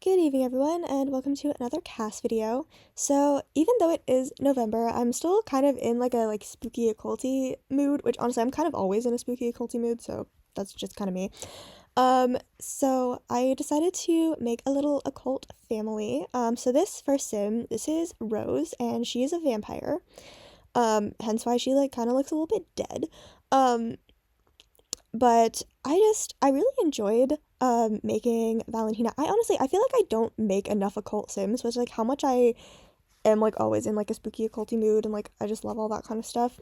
Good evening, everyone, and welcome to another CAS video. So, even though it is November, I'm still kind of in like a spooky occulty mood, which honestly I'm kind of always in a spooky occulty mood, so that's just kind of me. So I decided to make a little occult family. So this first sim, this is Rose, and she is a vampire. Hence why she kind of looks a little bit dead. But I really enjoyed making Valentina. I feel like I don't make enough occult sims, which how much I am always in a spooky occulty mood, and I just love all that kind of stuff.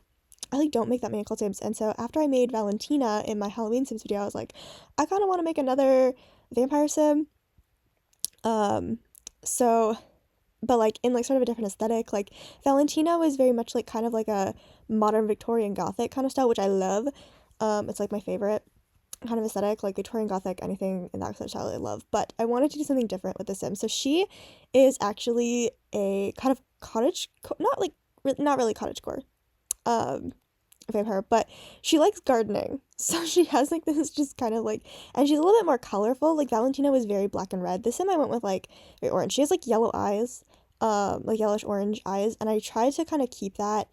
I don't make that many occult sims, and so after I made Valentina in my Halloween Sims video, I was like, I kind of want to make another vampire sim. So but in sort of a different aesthetic. Valentina was very much kind of a modern Victorian Gothic kind of style, which I love. It's my favorite kind of aesthetic, Victorian Gothic, anything in that sort of style I love. But I wanted to do something different with The Sims. So she is actually a kind of not really cottagecore vampire, but she likes gardening. So she has this just kind of and she's a little bit more colorful. Valentina was very black and red. This Sim I went with very orange. She has yellow eyes, yellowish orange eyes, and I tried to kind of keep that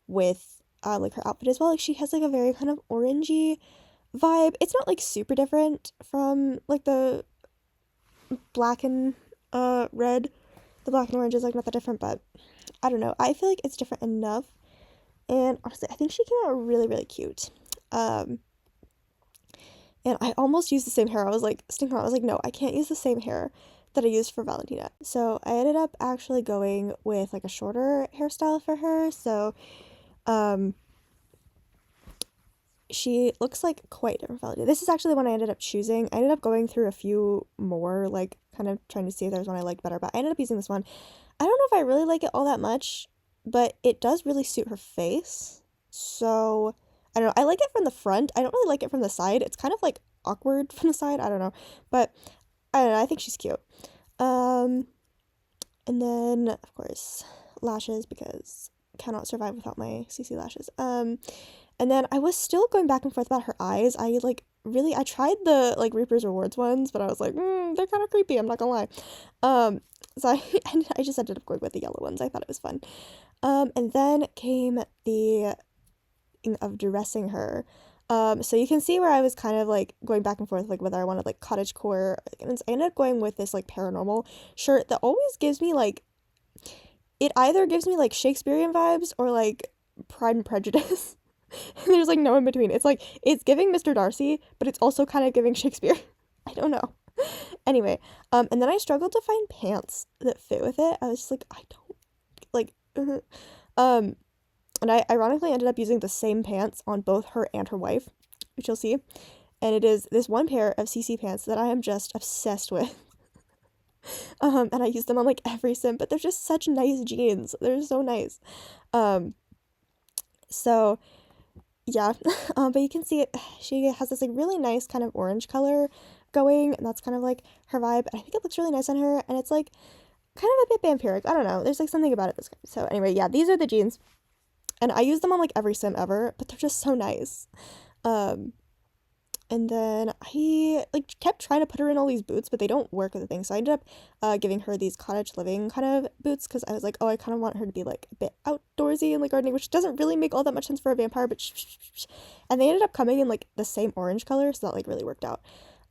with her outfit as well. She has a very kind of orangey vibe. It's not super different from the black and red. The black and orange is not that different, but I don't know. I feel it's different enough. And honestly, I think she came out really, really cute. And I almost used the same hair. I was sticking around. I was no, I can't use the same hair that I used for Valentina. So I ended up actually going with a shorter hairstyle for her. So she looks quite different from Valentina. This is actually the one I ended up choosing. I ended up going through a few more, kind of trying to see if there's one I liked better, but I ended up using this one. I don't know if I really like it all that much, but it does really suit her face. So I don't know. I like it from the front. I don't really like it from the side. It's kind of awkward from the side. I don't know. But I don't know. I think she's cute. And then of course lashes, because cannot survive without my CC lashes. And then I was still going back and forth about her eyes. I tried the Reaper's Rewards ones, but I was they're kind of creepy, I'm not gonna lie. So I just ended up going with the yellow ones. I thought it was fun. And then came the thing of dressing her. So you can see where I was kind of going back and forth whether I wanted cottagecore. I ended up going with this paranormal shirt that always gives me it either gives me Shakespearean vibes or Pride and Prejudice. There's no in between. It's giving Mr. Darcy, but it's also kind of giving Shakespeare. I don't know. Anyway, and then I struggled to find pants that fit with it. I was just I don't and I ironically ended up using the same pants on both her and her wife, which you'll see. And it is this one pair of CC pants that I am just obsessed with. And I use them on every sim, but they're just such nice jeans. They're so nice. So yeah, but you can see it. She has this really nice kind of orange color going, and that's kind of her vibe. And I think it looks really nice on her, and it's kind of a bit vampiric. I don't know. There's something about it. So anyway, yeah, these are the jeans, and I use them on every sim ever, but they're just so nice. And then I kept trying to put her in all these boots, but they don't work with the thing. So I ended up giving her these cottage living kind of boots, because I was oh, I kind of want her to be a bit outdoorsy and gardening, which doesn't really make all that much sense for a vampire, but and they ended up coming in the same orange color, so that really worked out.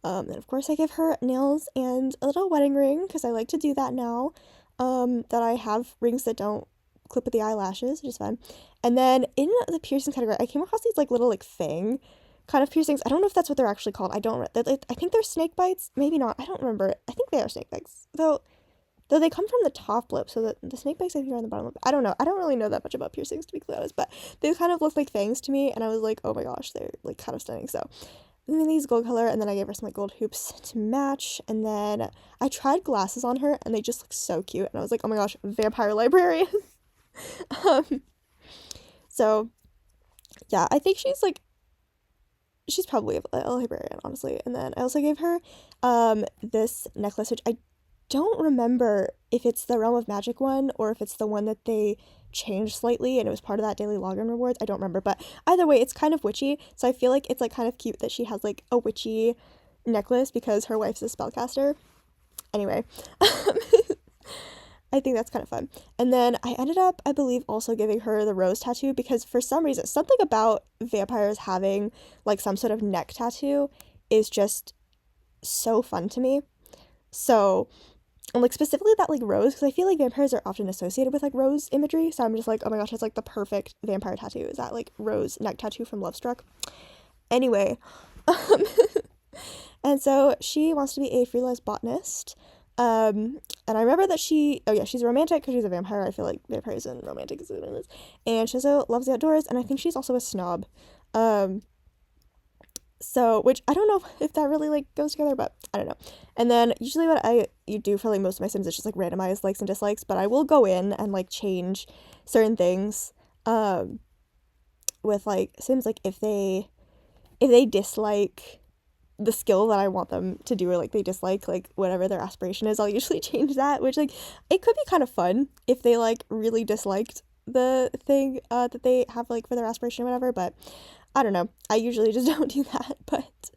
And of course I give her nails and a little wedding ring, because I like to do that now, that I have rings that don't clip with the eyelashes, which is fun. And then in the piercing category, I came across these little fang kind of piercings. I don't know if that's what they're actually called. I think they're snake bites. Maybe not. I don't remember. I think they are snake bites. Though they come from the top lip, so the snake bites I think are on the bottom lip. I don't know. I don't really know that much about piercings, to be clear honest, but they kind of look like fangs to me, and I was oh my gosh, they're kind of stunning. So and then these gold color, and then I gave her some gold hoops to match, and then I tried glasses on her, and they just look so cute, and I was oh my gosh, vampire librarian. So yeah, I think she's probably a librarian, honestly. And then I also gave her this necklace, which I don't remember if it's the Realm of Magic one or if it's the one that they changed slightly and it was part of that daily login rewards. I don't remember, but either way, it's kind of witchy. So I feel it's kind of cute that she has a witchy necklace, because her wife's a spellcaster. Anyway, I think that's kind of fun. And then I ended up, I believe, also giving her the rose tattoo because for some reason, something about vampires having like some sort of neck tattoo is just so fun to me. So, and like specifically that like rose, because I feel like vampires are often associated with like rose imagery. So I'm just like, oh my gosh, it's like the perfect vampire tattoo. Is that like rose neck tattoo from Lovestruck? Anyway, and so she wants to be a freelance botanist. And I remember that she's romantic because she's a vampire. I feel like vampires and romantic is what it is. And she also loves the outdoors, and I think she's also a snob. So, which I don't know if that really like goes together, but I don't know. And then usually what you do for like most of my Sims is just like randomize likes and dislikes, but I will go in and like change certain things, with like Sims, like if they dislike the skill that I want them to do, or like they dislike like whatever their aspiration is, I'll usually change that, which like it could be kind of fun if they like really disliked the thing that they have like for their aspiration or whatever, but I don't know. I usually just don't do that, but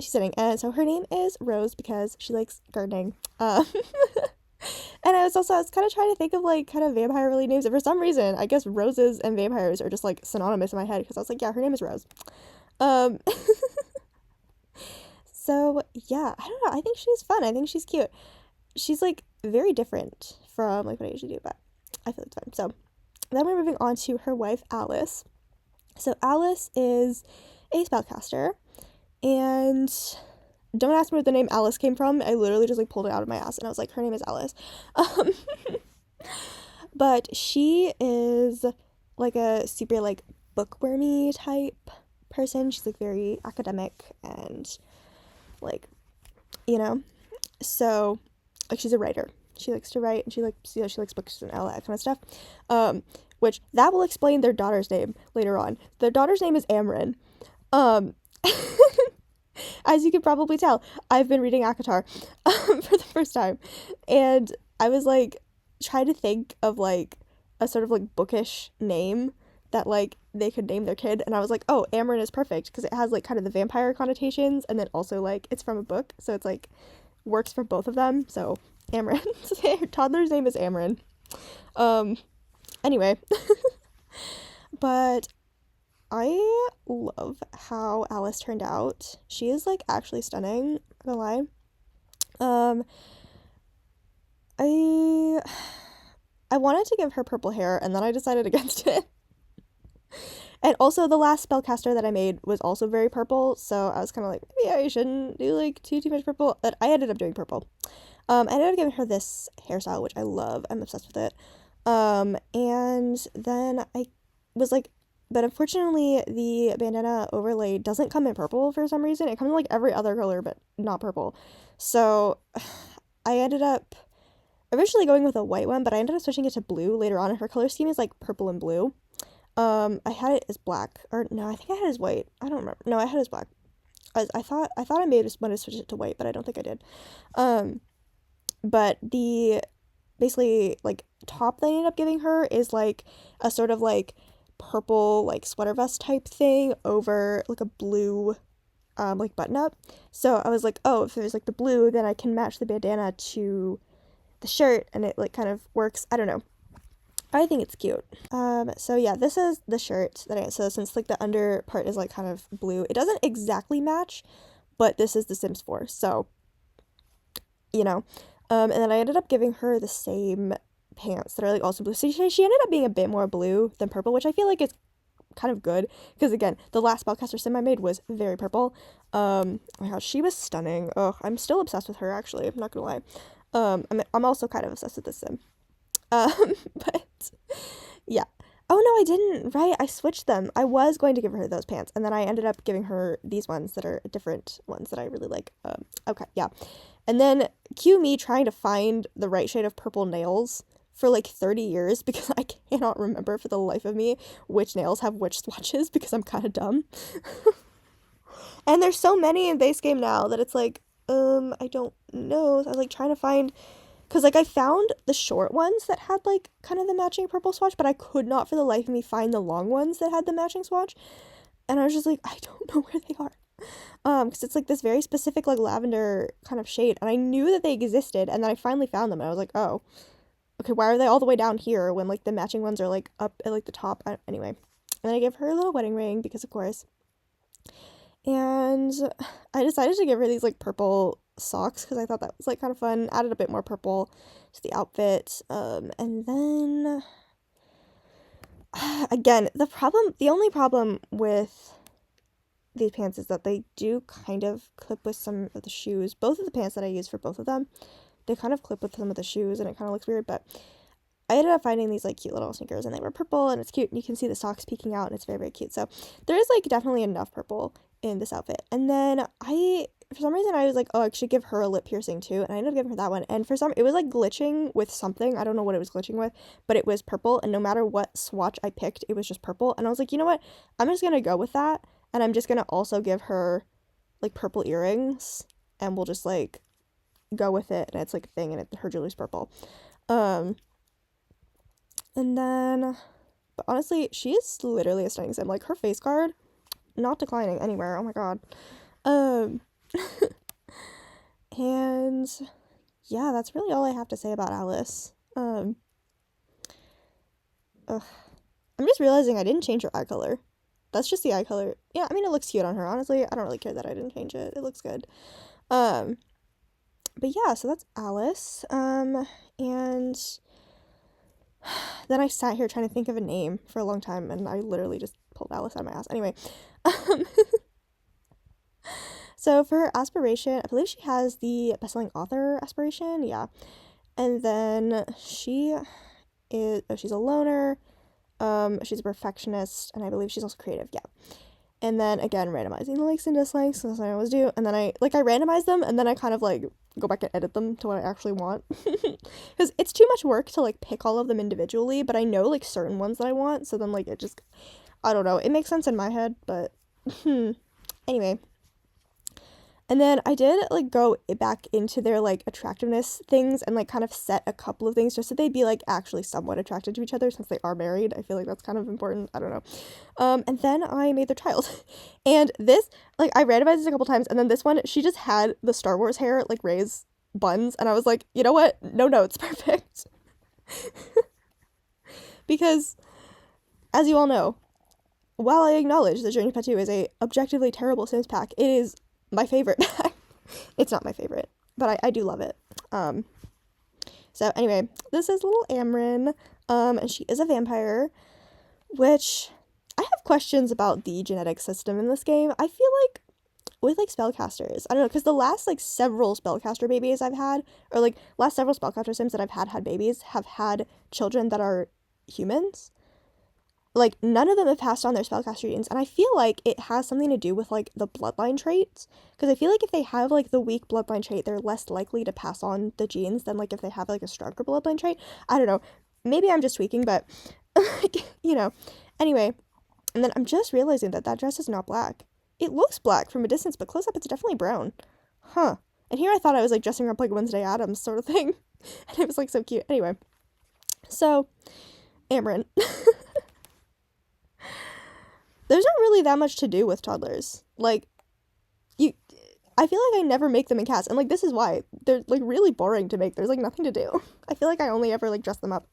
she's sitting, and so her name is Rose because she likes gardening. And I was kind of trying to think of like kind of vampire related names, and for some reason I guess roses and vampires are just like synonymous in my head because I was like, yeah, her name is Rose. Um So, yeah, I don't know. I think she's fun. I think she's cute. She's, like, very different from, like, what I usually do, but I feel it's fun. So, then we're moving on to her wife, Alice. So, Alice is a spellcaster, and don't ask me where the name Alice came from. I literally just, like, pulled it out of my ass, and I was like, her name is Alice. But she is, like, a super, like, bookwormy type person. She's, like, very academic and like, so like she's a writer. She likes to write, and she likes books and all that kind of stuff, which that will explain their daughter's name later on. Their daughter's name is Amryn. As you can probably tell, I've been reading ACOTAR for the first time, and I was like trying to think of like a sort of like bookish name that like they could name their kid, and I was like, oh, Amryn is perfect because it has like kind of the vampire connotations, and then also like it's from a book, so it's like works for both of them. So Amryn. Her toddler's name is Amryn. Anyway. But I love how Alice turned out. She is like actually stunning, I'm not gonna lie. I wanted to give her purple hair, and then I decided against it. And also the last spellcaster that I made was also very purple, so I was kind of like, maybe I shouldn't do like too much purple, but I ended up doing purple. I ended up giving her this hairstyle, which I love. I'm obsessed with it. And then I was like, but unfortunately the bandana overlay doesn't come in purple for some reason. It comes in like every other color, but not purple. So I ended up originally going with a white one, but I ended up switching it to blue later on, and her color scheme is like purple and blue. I had it as black, or no, I think I had it as white. I don't remember. No, I had it as black. I thought I may have just wanted to switch it to white, but I don't think I did. But the basically like top that I ended up giving her is like a sort of like purple like sweater vest type thing over like a blue like button up. So I was like, oh, if there's like the blue, then I can match the bandana to the shirt, and it like kind of works. I don't know. I think it's cute. So yeah, this is the shirt that so since like the under part is like kind of blue, it doesn't exactly match, but this is the Sims 4, so, and then I ended up giving her the same pants that are like also blue, so she ended up being a bit more blue than purple, which I feel like is kind of good, because again, the last spellcaster Sim I made was very purple. Oh my gosh, she was stunning. Oh, I'm still obsessed with her, actually, I'm not gonna lie. I'm also kind of obsessed with this Sim. But yeah. Oh no, I didn't, right? I switched them. I was going to give her those pants, and then I ended up giving her these ones that are different ones that I really like. Okay, yeah. And then cue me trying to find the right shade of purple nails for like 30 years because I cannot remember for the life of me which nails have which swatches because I'm kind of dumb. And there's so many in base game now that it's like, I don't know. So I was like trying to find, because like I found the short ones that had like kind of the matching purple swatch, but I could not for the life of me find the long ones that had the matching swatch. And I was just like, I don't know where they are. Because it's like this very specific like lavender kind of shade, and I knew that they existed, and then I finally found them, and I was like, oh, okay, why are they all the way down here when like the matching ones are like up at like the top? Anyway, and then I gave her a little wedding ring because of course, and I decided to give her these like purple socks because I thought that was like kind of fun. Added a bit more purple to the outfit, and then again, the only problem with these pants is that they do kind of clip with some of the shoes. Both of the pants that I use for both of them, they kind of clip with some of the shoes, and it kind of looks weird, but I ended up finding these like cute little sneakers, and they were purple, and it's cute, and you can see the socks peeking out, and it's very, very cute. So there is like definitely enough purple in this outfit. And then for some reason, I was like, oh, I should give her a lip piercing too, and I ended up giving her that one. And it was like glitching with something. I don't know what it was glitching with, but it was purple, and no matter what swatch I picked, it was just purple. And I was like, you know what? I'm just gonna go with that, and I'm just gonna also give her like purple earrings, and we'll just like go with it. And it's like a thing, and her jewelry's purple. And then, but honestly, she is literally a stunning sim. Like, her face card, not declining anywhere. Oh my god. And yeah, that's really all I have to say about Alice. Ugh. I'm just realizing I didn't change her eye color. That's just the eye color. Yeah, I mean, it looks cute on her. Honestly, I don't really care that I didn't change it. It looks good. But yeah, so that's Alice. And then I sat here trying to think of a name for a long time, and I literally just pulled Alice out of my ass. Anyway, so for her aspiration, I believe she has the best-selling author aspiration, yeah. And then she's a loner, she's a perfectionist, and I believe she's also creative, yeah. And then again, randomizing the likes and dislikes, as I always do. And then I randomize them, and then I kind of like go back and edit them to what I actually want. Because it's too much work to like pick all of them individually, but I know like certain ones that I want. So then like it just, I don't know. It makes sense in my head, but anyway. And then I did like go back into their like attractiveness things and like kind of set a couple of things just so they'd be like actually somewhat attracted to each other since they are married. I feel like that's kind of important. I don't know. And then I made their child. And this, like, I randomized this a couple times, and then this one, she just had the Star Wars hair, like Rey's buns, and I was like, you know what? No notes, perfect. Because, as you all know, while I acknowledge that Journey Pack 2 is a objectively terrible Sims pack, it is my favorite pack. It's not my favorite, but I do love it. So anyway, this is little Amryn, and she is a vampire, which I have questions about the genetic system in this game. I feel like with like spellcasters, I don't know, because the last like several spellcaster babies I've had, or like last several spellcaster sims that I've had babies have had children that are humans. Like, none of them have passed on their spellcaster genes, and I feel like it has something to do with, like, the bloodline traits, because I feel like if they have, like, the weak bloodline trait, they're less likely to pass on the genes than, like, if they have, like, a stronger bloodline trait. I don't know. Maybe I'm just tweaking, but, like, you know. Anyway, and then I'm just realizing that that dress is not black. It looks black from a distance, but close up it's definitely brown. Huh. And here I thought I was, like, dressing up like Wednesday Addams sort of thing, and it was, like, so cute. Anyway, so, Amryn. There's not really that much to do with toddlers. Like, I feel like I never make them in CAS, and, like, this is why. They're, like, really boring to make. There's, like, nothing to do. I feel like I only ever, like, dress them up.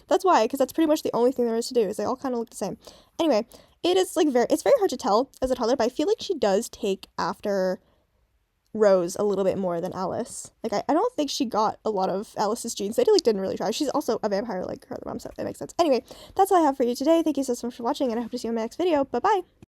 That's why, because that's pretty much the only thing there is to do, is they all kind of look the same. Anyway, it is, like, it's very hard to tell as a toddler, but I feel like she does take after Rose a little bit more than Alice. Like, I don't think she got a lot of Alice's genes. They, like, didn't really try. She's also a vampire like her other mom, so it makes sense. Anyway, that's all I have for you today. Thank you so much for watching, and I hope to see you in my next video. Bye-bye!